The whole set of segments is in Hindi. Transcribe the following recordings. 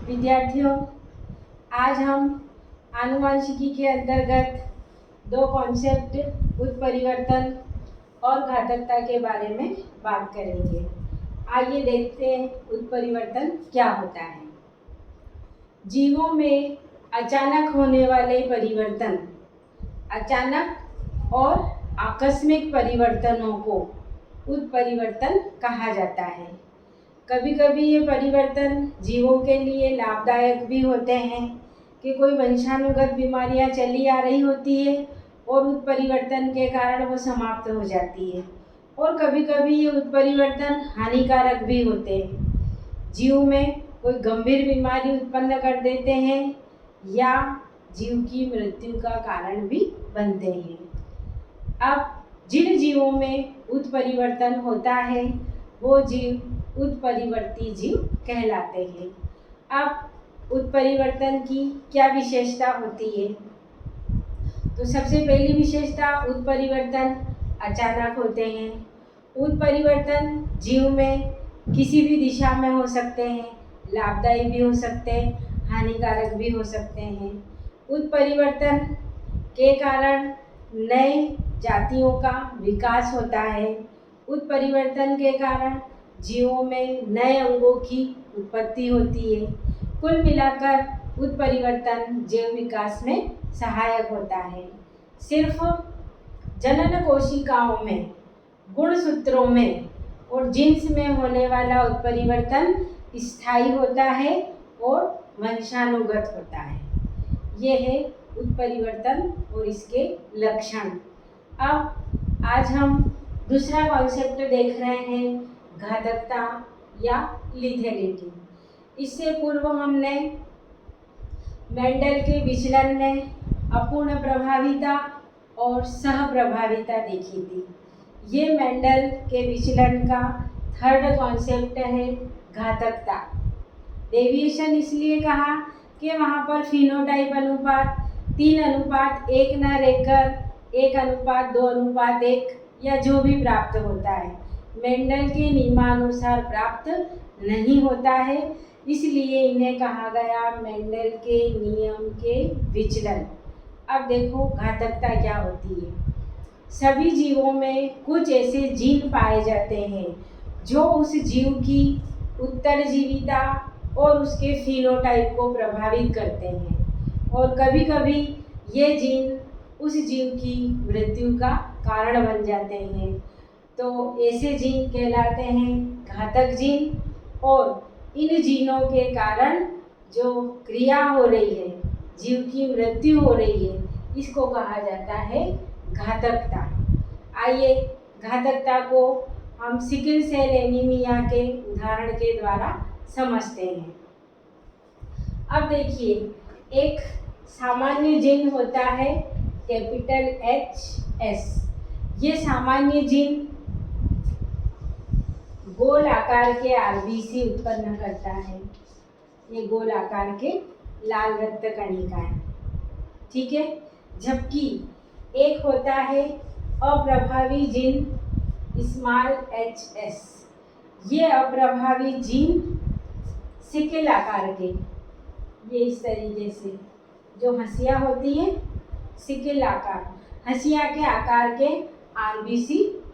विद्यार्थियों, आज हम आनुवंशिकी के अंतर्गत दो कॉन्सेप्ट उत्परिवर्तन और घातकता के बारे में बात करेंगे। आइए देखते हैं उत्परिवर्तन क्या होता है। जीवों में अचानक होने वाले परिवर्तन, अचानक और आकस्मिक परिवर्तनों को उत्परिवर्तन कहा जाता है। कभी कभी ये परिवर्तन जीवों के लिए लाभदायक भी होते हैं कि कोई वंशानुगत बीमारियां चली आ रही होती है और उत्परिवर्तन के कारण वो समाप्त हो जाती है, और कभी कभी ये उत्परिवर्तन हानिकारक भी होते हैं। जीव में कोई गंभीर बीमारी उत्पन्न कर देते हैं या जीव की मृत्यु का कारण भी बनते हैं। अब जिन जीवों में उत्परिवर्तन होता है वो जीव उत्परिवर्ती जीव कहलाते हैं। अब उत्परिवर्तन की क्या विशेषता होती है? तो सबसे पहली विशेषता, उत्परिवर्तन अचानक होते हैं। उत्परिवर्तन जीव में किसी भी दिशा में हो सकते हैं, लाभदायी भी हो सकते हैं, हानिकारक भी हो सकते हैं। उत्परिवर्तन के कारण नए जातियों का विकास होता है। उत्परिवर्तन के कारण जीवों में नए अंगों की उत्पत्ति होती है। कुल मिलाकर उत्परिवर्तन जैव विकास में सहायक होता है। सिर्फ जनन कोशिकाओं में, गुणसूत्रों में और जीन्स में होने वाला उत्परिवर्तन स्थायी होता है और वंशानुगत होता है। ये है उत्परिवर्तन और इसके लक्षण। अब आज हम दूसरा कॉन्सेप्ट देख रहे हैं, घातकता या लिथेलिटी। इससे पूर्व हमने मेंडल के विचलन में अपूर्ण प्रभाविता और सहप्रभाविता देखी थी। ये मेंडल के विचलन का थर्ड कॉन्सेप्ट है, घातकता। डेविएशन इसलिए कहा कि वहाँ पर फिनोटाइप अनुपात 3:1 न रहकर 1:2:1 या जो भी प्राप्त होता है, मेंडल के नियमानुसार प्राप्त नहीं होता है, इसलिए इन्हें कहा गया मेंडल के नियम के विचलन। अब देखो घातकता क्या होती है। सभी जीवों में कुछ ऐसे जीन पाए जाते हैं जो उस जीव की उत्तरजीविता और उसके फिनोटाइप को प्रभावित करते हैं, और कभी कभी ये जीन उस जीव की मृत्यु का कारण बन जाते हैं। तो ऐसे जीन कहलाते हैं घातक जीन, और इन जीनों के कारण जो क्रिया हो रही है, जीव की मृत्यु हो रही है, इसको कहा जाता है घातकता। आइए घातकता को हम सिकल सेल एनीमिया के उदाहरण के द्वारा समझते हैं। अब देखिए, एक सामान्य जीन होता है कैपिटल HS। ये सामान्य जीन गोल आकार के RBC उत्पन्न करता है। ये गोल आकार के लाल रक्त कणिकाएं, ठीक है। जबकि एक होता है अप्रभावी जीन HS। ये अप्रभावी जीन सिकल आकार के, ये इस तरीके से जो हंसिया होती है, सिकल आकार, हंसिया के आकार के RBC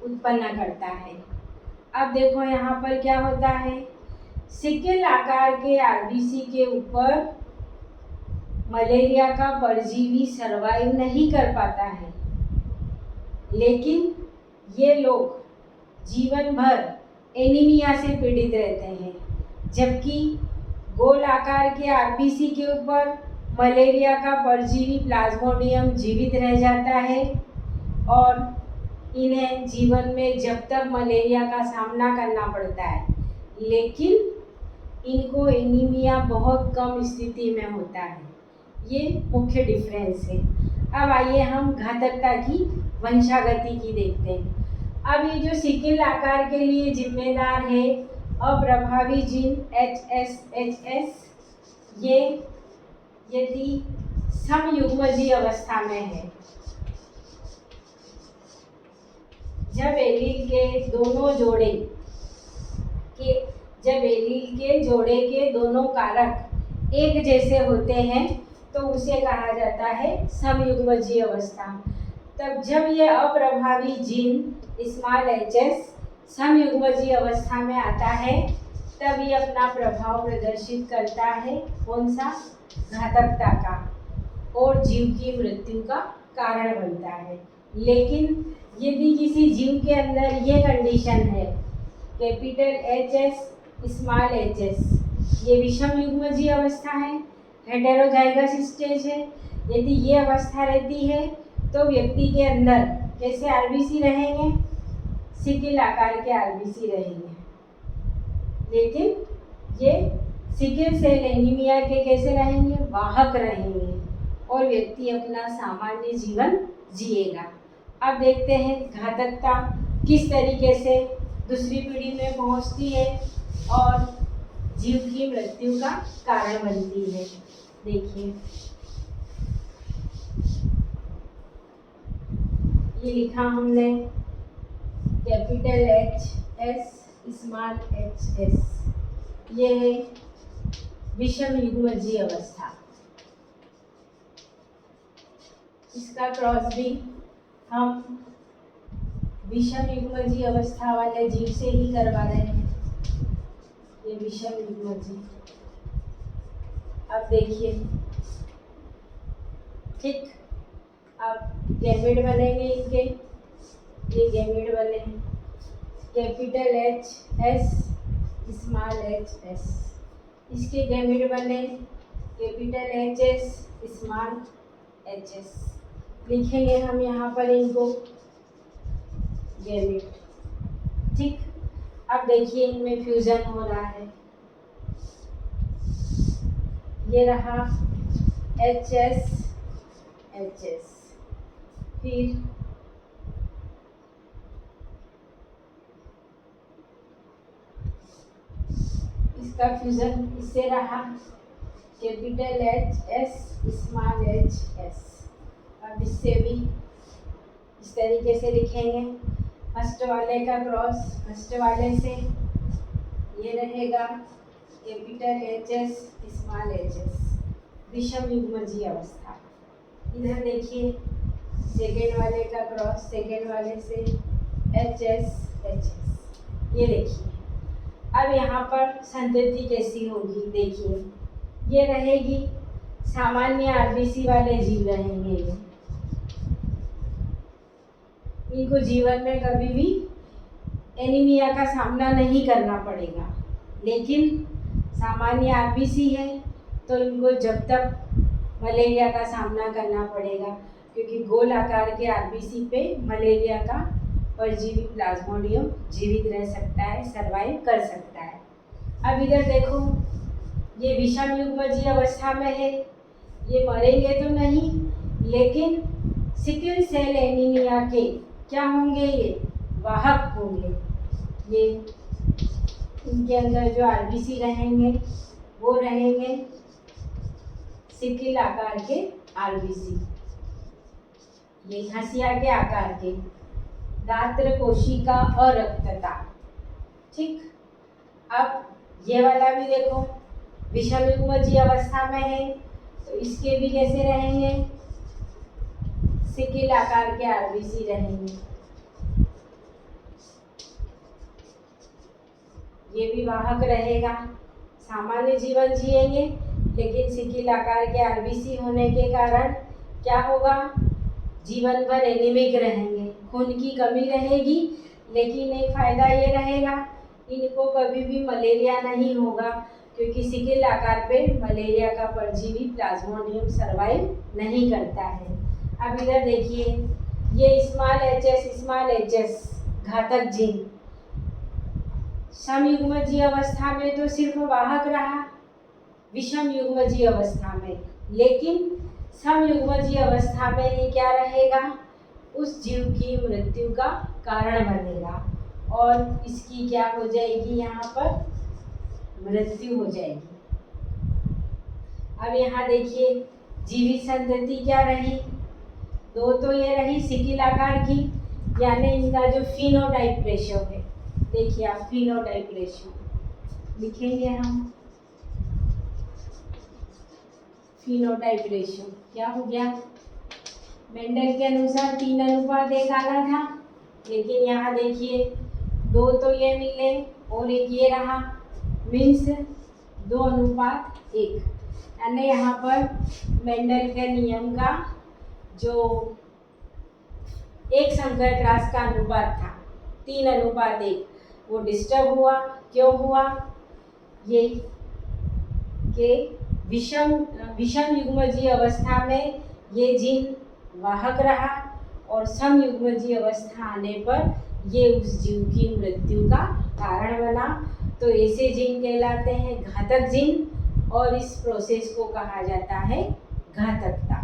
उत्पन्न करता है। अब देखो यहाँ पर क्या होता है, सिकल आकार के RBC के ऊपर मलेरिया का परजीवी सर्वाइव नहीं कर पाता है, लेकिन ये लोग जीवन भर एनीमिया से पीड़ित रहते हैं। जबकि गोल आकार के RBC के ऊपर मलेरिया का परजीवी प्लाज्मोडियम जीवित रह जाता है, और इन्हें जीवन में जब तक मलेरिया का सामना करना पड़ता है, लेकिन इनको एनीमिया बहुत कम स्थिति में होता है। ये मुख्य डिफरेंस है। अब आइए हम घातकता की वंशागति की देखते हैं। अब ये जो सिकल आकार के लिए जिम्मेदार है अप्रभावी जीन HS, ये यदि समयुग्मजी अवस्था में है, जब एलील के दोनों कारक एक जैसे होते हैं तो उसे कहा जाता है समयुग्मजीय अवस्था। तब जब ये अप्रभावी जीन स्मॉल एचएस समयुग्मजीय अवस्था में आता है तब ये अपना प्रभाव प्रदर्शित करता है, कौन सा, घातकता का, और जीव की मृत्यु का कारण बनता है। लेकिन यदि किसी जीव के अंदर ये कंडीशन है, capital H S small H S, ये विषम युग्मजीय अवस्था है, हेटेरोजाइगस स्टेज है, यदि ये अवस्था रहती है तो व्यक्ति के अंदर कैसे आरबीसी रहेंगे, सिकिल आकार के आरबीसी रहेंगे। लेकिन ये सिकिल सेल एनीमिया के कैसे रहेंगे, वाहक रहेंगे, और व्यक्ति अपना सामान्य जीवन जिएगा। अब देखते हैं घातकता किस तरीके से दूसरी पीढ़ी में पहुंचती है और जीव की मृत्यु का कारण बनती है। देखिए, ये लिखा हमने capital H S small H S, ये है विषम युग्मजीय अवस्था। इसका क्रॉस भी हम विषम युग्मजीय अवस्था वाले जीव से ही करवा रहे हैं। ये विषम युग्मजीय, अब देखिए, ठीक, अब गैमेट बनेंगे इनके, ये गैमेट बने हैं capital H S small H S, इसके गैमेट बने capital H S small H S, लिखेंगे हम यहाँ पर इनको गैमेट। ठीक, अब देखिए इनमें फ्यूजन हो रहा है, ये रहा एच एस, फिर इसका फ्यूजन इससे रहा capital H S small H S. अब इससे भी इस तरीके से लिखेंगे, फर्स्ट वाले का क्रॉस फर्स्ट वाले से, ये रहेगा capital H S small H S, विषम युग्मजीय अवस्था। इधर देखिए, सेकेंड वाले का क्रॉस सेकेंड वाले से एच एस, ये देखिए। अब यहाँ पर संतति कैसी होगी, देखिए, ये रहेगी सामान्य आरबीसी वाले जीव रहेंगे ये, इनको जीवन में कभी भी एनीमिया का सामना नहीं करना पड़ेगा। लेकिन सामान्य आरबीसी है तो इनको जब तक मलेरिया का सामना करना पड़ेगा, क्योंकि गोल आकार के आरबीसी पे मलेरिया का परजीवी प्लाज्मोडियम जीवित रह सकता है, सर्वाइव कर सकता है। अब इधर देखो, ये विषम युग्मजीय अवस्था में है, ये मरेंगे तो नहीं, लेकिन सिकल सेल एनीमिया के क्या होंगे, ये वाहक होंगे। ये इनके अंदर जो आरबीसी रहेंगे वो रहेंगे सिकल आकार के आरबीसी, ये हंसिया के आकार के, दात्र कोशिका और रक्तता। ठीक, अब ये वाला भी देखो विषम युग्मजीय अवस्था में है तो इसके भी कैसे रहेंगे, सिकल आकार के आरबीसी रहेंगे, ये भी वाहक रहेगा, सामान्य जीवन जिएंगे, लेकिन सिकल आकार के आरबीसी होने के कारण क्या होगा, जीवन भर एनीमिक रहेंगे, खून की कमी रहेगी। लेकिन एक फायदा ये रहेगा, इनको कभी भी मलेरिया नहीं होगा, क्योंकि सिकल आकार पे मलेरिया का परजीवी प्लाज्मोडियम सर्वाइव नहीं करता है। अब इधर देखिए, ये स्मॉल एच एस घातक जीन समयुग्मजीय अवस्था में तो सिर्फ वाहक रहा विषम युग्मजीय अवस्था में, लेकिन समयुग्मजीय अवस्था में ये क्या रहेगा, उस जीव की मृत्यु का कारण बनेगा और इसकी क्या हो जाएगी, यहाँ पर मृत्यु हो जाएगी। अब यहाँ देखिए जीवित संतति क्या रही, दो तो ये रही सिकल आकार की, यानी इनका जो फिनोटाइप रेशियो है, देखिए आप फिनोटाइप रेशियो लिखेंगे हम, फिनोटाइप रेशियो क्या हो गया? मेंडल के अनुसार 3:1 आना था, लेकिन यहाँ देखिए 2 तो ये मिले और एक ये रहा, मीन्स 2:1। यानी यहाँ पर मेंडल के नियम का जो एक संकर क्रास का अनुपात था 3:1 वो डिस्टर्ब हुआ। क्यों हुआ? ये कि विषम युग्मजीय अवस्था में ये जीन वाहक रहा और समयुग्मजीय अवस्था आने पर ये उस जीव की मृत्यु का कारण बना। तो ऐसे जीन कहलाते हैं घातक जीन और इस प्रोसेस को कहा जाता है घातकता।